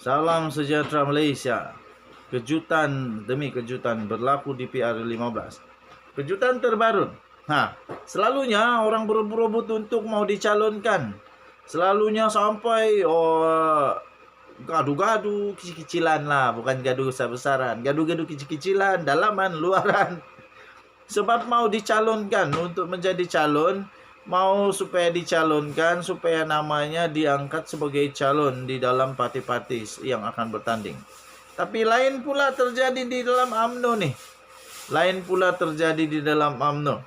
Salam sejahtera Malaysia. Kejutan demi kejutan berlaku di PR15. Kejutan terbaru. Selalunya orang berebut untuk mau dicalonkan. Selalunya sampai gaduh-gaduh kecil-kecilan lah, bukan gaduh besar-besaran. Gaduh-gaduh kecil-kecilan, dalaman, luaran. Sebab mau dicalonkan untuk menjadi calon, mau supaya dicalonkan, supaya namanya diangkat sebagai calon di dalam parti-parti yang akan bertanding. Tapi lain pula terjadi di dalam UMNO nih. Lain pula terjadi di dalam UMNO.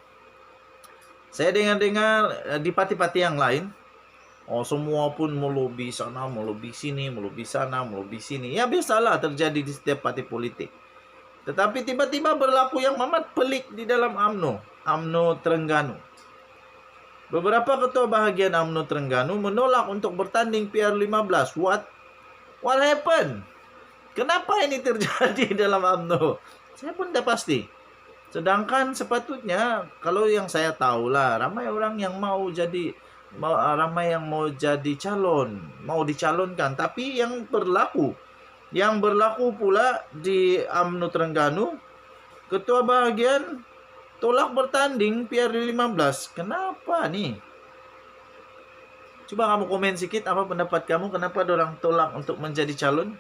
Saya dengar-dengar di parti-parti yang lain, semua pun melobi sana, melobi sini, melobi sana, melobi sini. Ya biasalah terjadi di setiap parti politik. Tetapi tiba-tiba berlaku yang amat pelik di dalam UMNO Terengganu. Beberapa ketua bahagian UMNO Terengganu menolak untuk bertanding PR15. What happened? Kenapa ini terjadi dalam UMNO? Saya pun tidak pasti. Sedangkan sepatutnya, kalau yang saya tahu lah, ramai orang yang mau jadi calon, mau dicalonkan. Tapi yang berlaku pula di UMNO Terengganu, ketua bahagian tolak bertanding PR15. Kenapa nih? Coba kamu komen sikit apa pendapat kamu, kenapa orang tolak untuk menjadi calon?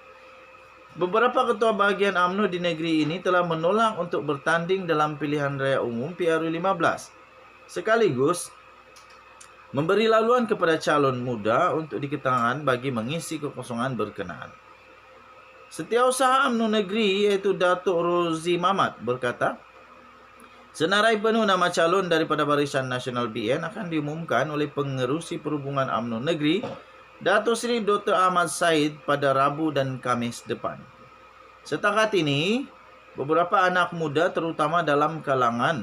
Beberapa ketua bahagian UMNO di negeri ini telah menolak untuk bertanding dalam pilihan raya umum PR15. Sekaligus memberi laluan kepada calon muda untuk diketengahkan bagi mengisi kekosongan berkenaan. Setiausaha UMNO Negeri yaitu Datuk Rozi Mamat berkata, senarai penuh nama calon daripada Barisan Nasional BN akan diumumkan oleh Pengerusi Perhubungan UMNO Negeri, Datuk Seri Dr. Ahmad Said pada Rabu dan Khamis depan. Setakat ini, beberapa anak muda terutama dalam kalangan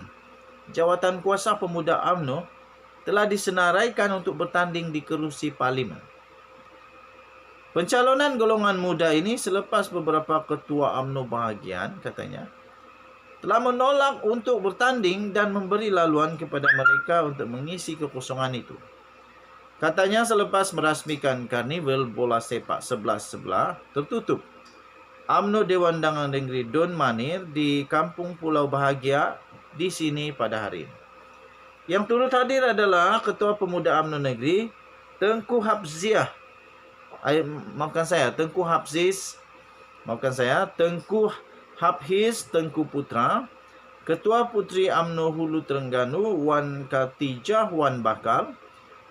jawatan kuasa pemuda UMNO telah disenaraikan untuk bertanding di kerusi parlimen. Pencalonan golongan muda ini selepas beberapa ketua UMNO bahagian, katanya, telah menolak untuk bertanding dan memberi laluan kepada mereka untuk mengisi kekosongan itu. Katanya selepas merasmikan karnival bola sepak 11-11 tertutup UMNO Dewan Undangan Negeri Don Manir di Kampung Pulau Bahagia di sini pada hari ini. Yang turut hadir adalah Ketua Pemuda UMNO Negeri Tengku Hapziah. Tengku Haphiz Tengku Putra, Ketua Puteri UMNO Hulu Terengganu Wan Kartijah Wan Bakal,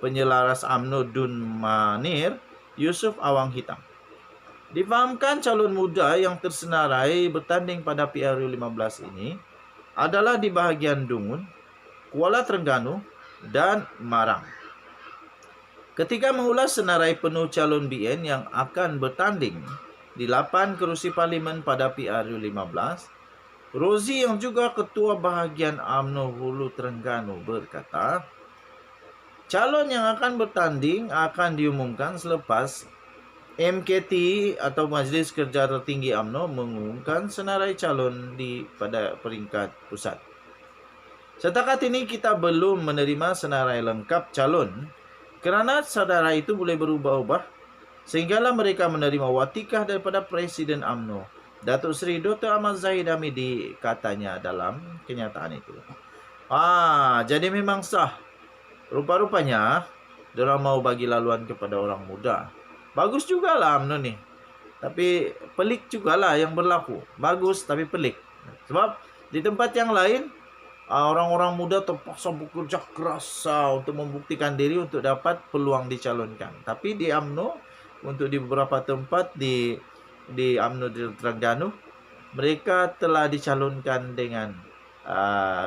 Penyelaras UMNO Dun Manir Yusuf Awang Hitam. Difahamkan calon muda yang tersenarai bertanding pada PR15 ini adalah di bahagian Dungun, Kuala Terengganu, dan Marang. Ketika mengulas senarai penuh calon BN yang akan bertanding di 8 kerusi parlimen pada PR15, Rozi yang juga ketua bahagian UMNO Hulu Terengganu berkata, calon yang akan bertanding akan diumumkan selepas MKT atau Majlis Kerja Tertinggi UMNO mengumumkan senarai calon pada peringkat pusat. Setakat ini kita belum menerima senarai lengkap calon kerana senarai itu boleh berubah-ubah sehinggalah mereka menerima watikah daripada Presiden UMNO, Datuk Seri Dr. Ahmad Zahid Hamidi, katanya dalam kenyataan itu. Jadi memang sah. Rupa-rupanya diorang mau bagi laluan kepada orang muda. Bagus jugalah UMNO nih. Tapi pelik jugalah yang berlaku. Bagus tapi pelik. Sebab di tempat yang lain orang-orang muda terpaksa bekerja keras untuk membuktikan diri untuk dapat peluang dicalonkan. Tapi di UMNO, untuk di beberapa tempat di UMNO di Terengganu, mereka telah dicalonkan dengan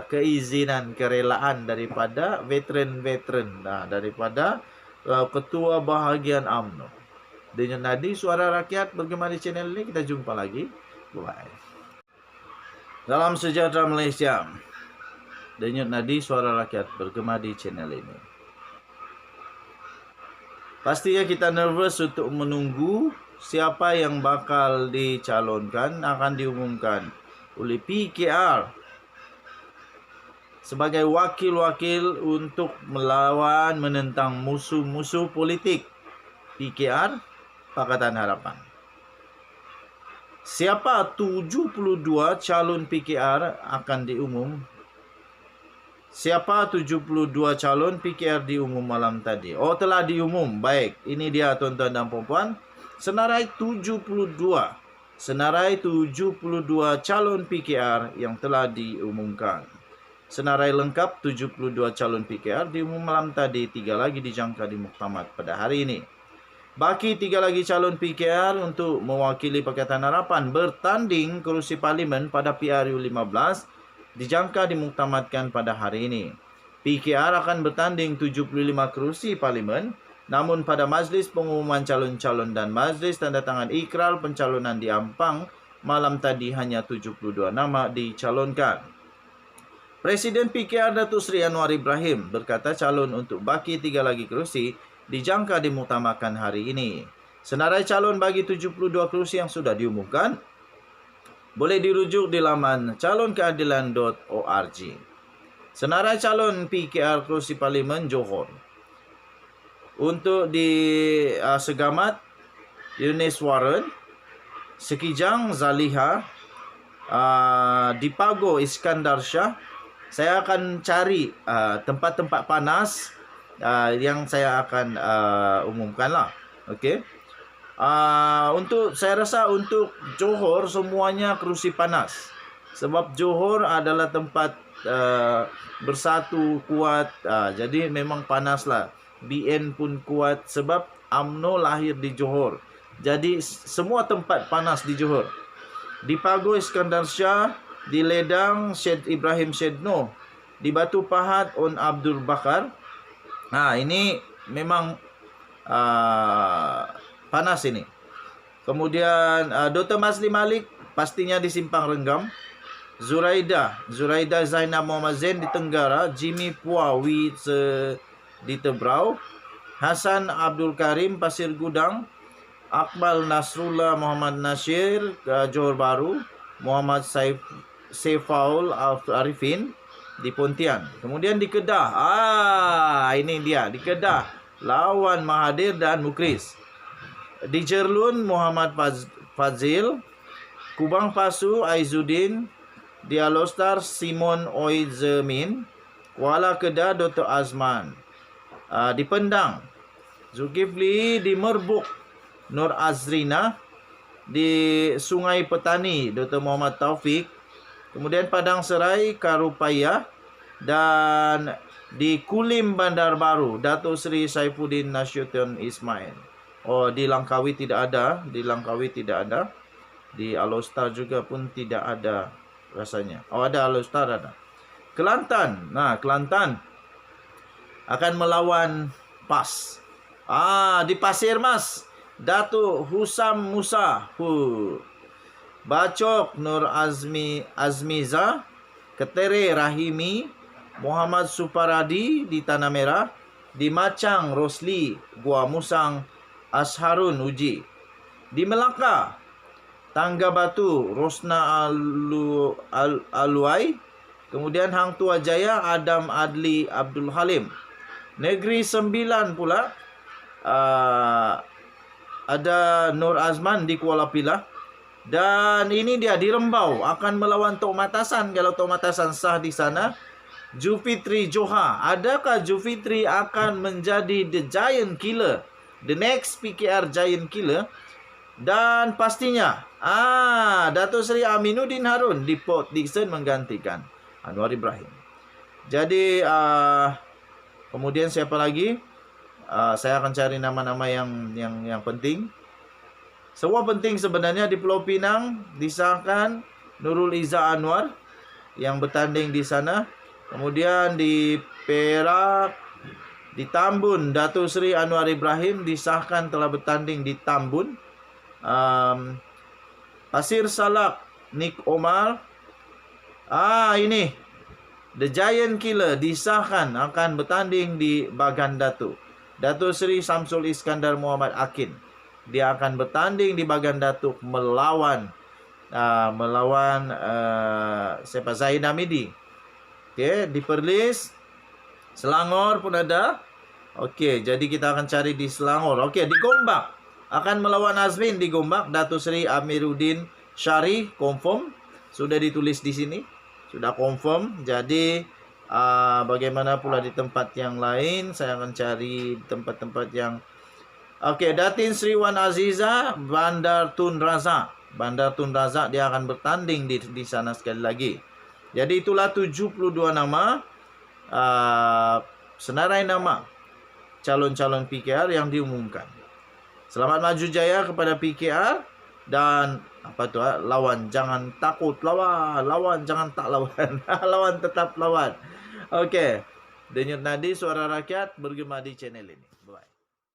keizinan, kerelaan daripada veteran-veteran, daripada ketua bahagian UMNO. Denyut nadi suara rakyat bergema di channel ini. Kita jumpa lagi. Bye. Salam sejahtera Malaysia. Denyut nadi suara rakyat bergema di channel ini. Pastinya kita nervous untuk menunggu siapa yang bakal dicalonkan akan diumumkan oleh PKR sebagai wakil-wakil untuk melawan menentang musuh-musuh politik PKR Pakatan Harapan. Siapa 72 calon PKR akan diumum? Siapa 72 calon PKR diumum malam tadi? Oh, telah diumum. Baik, ini dia tuan-tuan dan puan-puan. Senarai 72. Senarai 72 calon PKR yang telah diumumkan. Senarai lengkap 72 calon PKR diumum malam tadi. 3 lagi dijangka di muktamad pada hari ini. Baki 3 lagi calon PKR untuk mewakili Pakatan Harapan bertanding kerusi parlimen pada PRU 15 dijangka dimuktamadkan pada hari ini. PKR akan bertanding 75 kerusi parlimen, namun pada majlis pengumuman calon-calon dan majlis tanda tangan ikrar pencalonan di Ampang malam tadi hanya 72 nama dicalonkan. Presiden PKR Datuk Seri Anwar Ibrahim berkata calon untuk baki 3 lagi kerusi dijangka dimuktamadkan hari ini. Senarai calon bagi 72 kerusi yang sudah diumumkan boleh dirujuk di laman calonkeadilan.org. Senarai calon PKR kerusi parlimen Johor. Untuk di Segamat, Eunice Warren, Sekijang Zaliha, di Pago Iskandar Shah. Saya akan cari tempat-tempat panas yang saya akan umumkanlah. Okey. Saya rasa untuk Johor semuanya kerusi panas. Sebab Johor adalah tempat bersatu kuat. Jadi memang panaslah. BN pun kuat sebab UMNO lahir di Johor. Jadi semua tempat panas di Johor. Di Pago Iskandar Shah, di Ledang Syed Ibrahim Syedno, di Batu Pahat On Abdul Bakar. Ini memang panas ini. Kemudian Dr. Masli Malik pastinya di Simpang Renggam. Zuraida Zainab Muhammad Zain di Tenggara. Jimmy Puawi di Tebrau. Hasan Abdul Karim Pasir Gudang. Akmal Nasrullah Muhammad Nasir Johor Bahru. Muhammad Saifaul Arifin di Pontian. Kemudian di Kedah. Ini dia di Kedah. Lawan Mahathir dan Mukris. Di Jerlun Muhammad Fazil. Kubang Pasu Aizuddin. Di Alostar Simon Oizemin. Kuala Kedah Dr. Azman. Di Pendang Zulkifli. Di Merbuk Nur Azrina. Di Sungai Petani Dr. Muhammad Taufik. Kemudian Padang Serai Karupaya. Dan di Kulim Bandar Baru Datuk Seri Saifuddin Nasyuddin Ismail. Di Langkawi tidak ada. Di Alostar juga pun tidak ada rasanya. Ada Alostar ada. Kelantan. Kelantan akan melawan PAS. Di Pasir Mas Datuk Husam Musa. Bacok Nur Azmiza. Ketere Rahimi. Muhammad Suparadi di Tanah Merah. Di Macang Rosli Gua Musang Asharun Uji. Di Melaka Tangga Batu Rosna Aluai. Kemudian Hang Tua Jaya Adam Adli Abdul Halim. Negeri Sembilan pula ada Nur Azman di Kuala Pilah. Dan ini dia di Rembau akan melawan Tok Matasan. Kalau Tok Matasan sah di sana. Jufitri Joha. Adakah Jufitri akan menjadi the giant killer? The next PKR giant killer? Dan pastinya Datuk Seri Aminuddin Harun di Port Dickson menggantikan Anwar Ibrahim. Jadi kemudian siapa lagi? Saya akan cari nama-nama yang penting. Semua penting sebenarnya. Di Pulau Pinang disahkan Nurul Izzah Anwar yang bertanding di sana. Kemudian di Perak, di Tambun Datuk Seri Anwar Ibrahim disahkan telah bertanding di Tambun. Pasir Salak Nik Omar. Ini the giant killer disahkan akan bertanding di Bagan Datuk. Datuk Seri Samsul Iskandar Muhammad Akin. Dia akan bertanding di Bagan Datuk melawan siapa? Zain Hamidi. Di Perlis, Selangor pun ada. Jadi kita akan cari di Selangor. Di Gombak akan melawan Azmin di Gombak. Datuk Seri Amiruddin Syarih confirm, sudah ditulis di sini, sudah confirm. Jadi bagaimana pula di tempat yang lain? Saya akan cari tempat-tempat yang Datin Sri Wan Aziza Bandar Tun Razak. Bandar Tun Razak dia akan bertanding di sana sekali lagi. Jadi itulah 72 nama senarai nama calon-calon PKR yang diumumkan. Selamat maju jaya kepada PKR dan lawan jangan takut lawan jangan tak lawan lawan tetap lawan. Denyut nadi suara rakyat bergema di channel ini. Bye.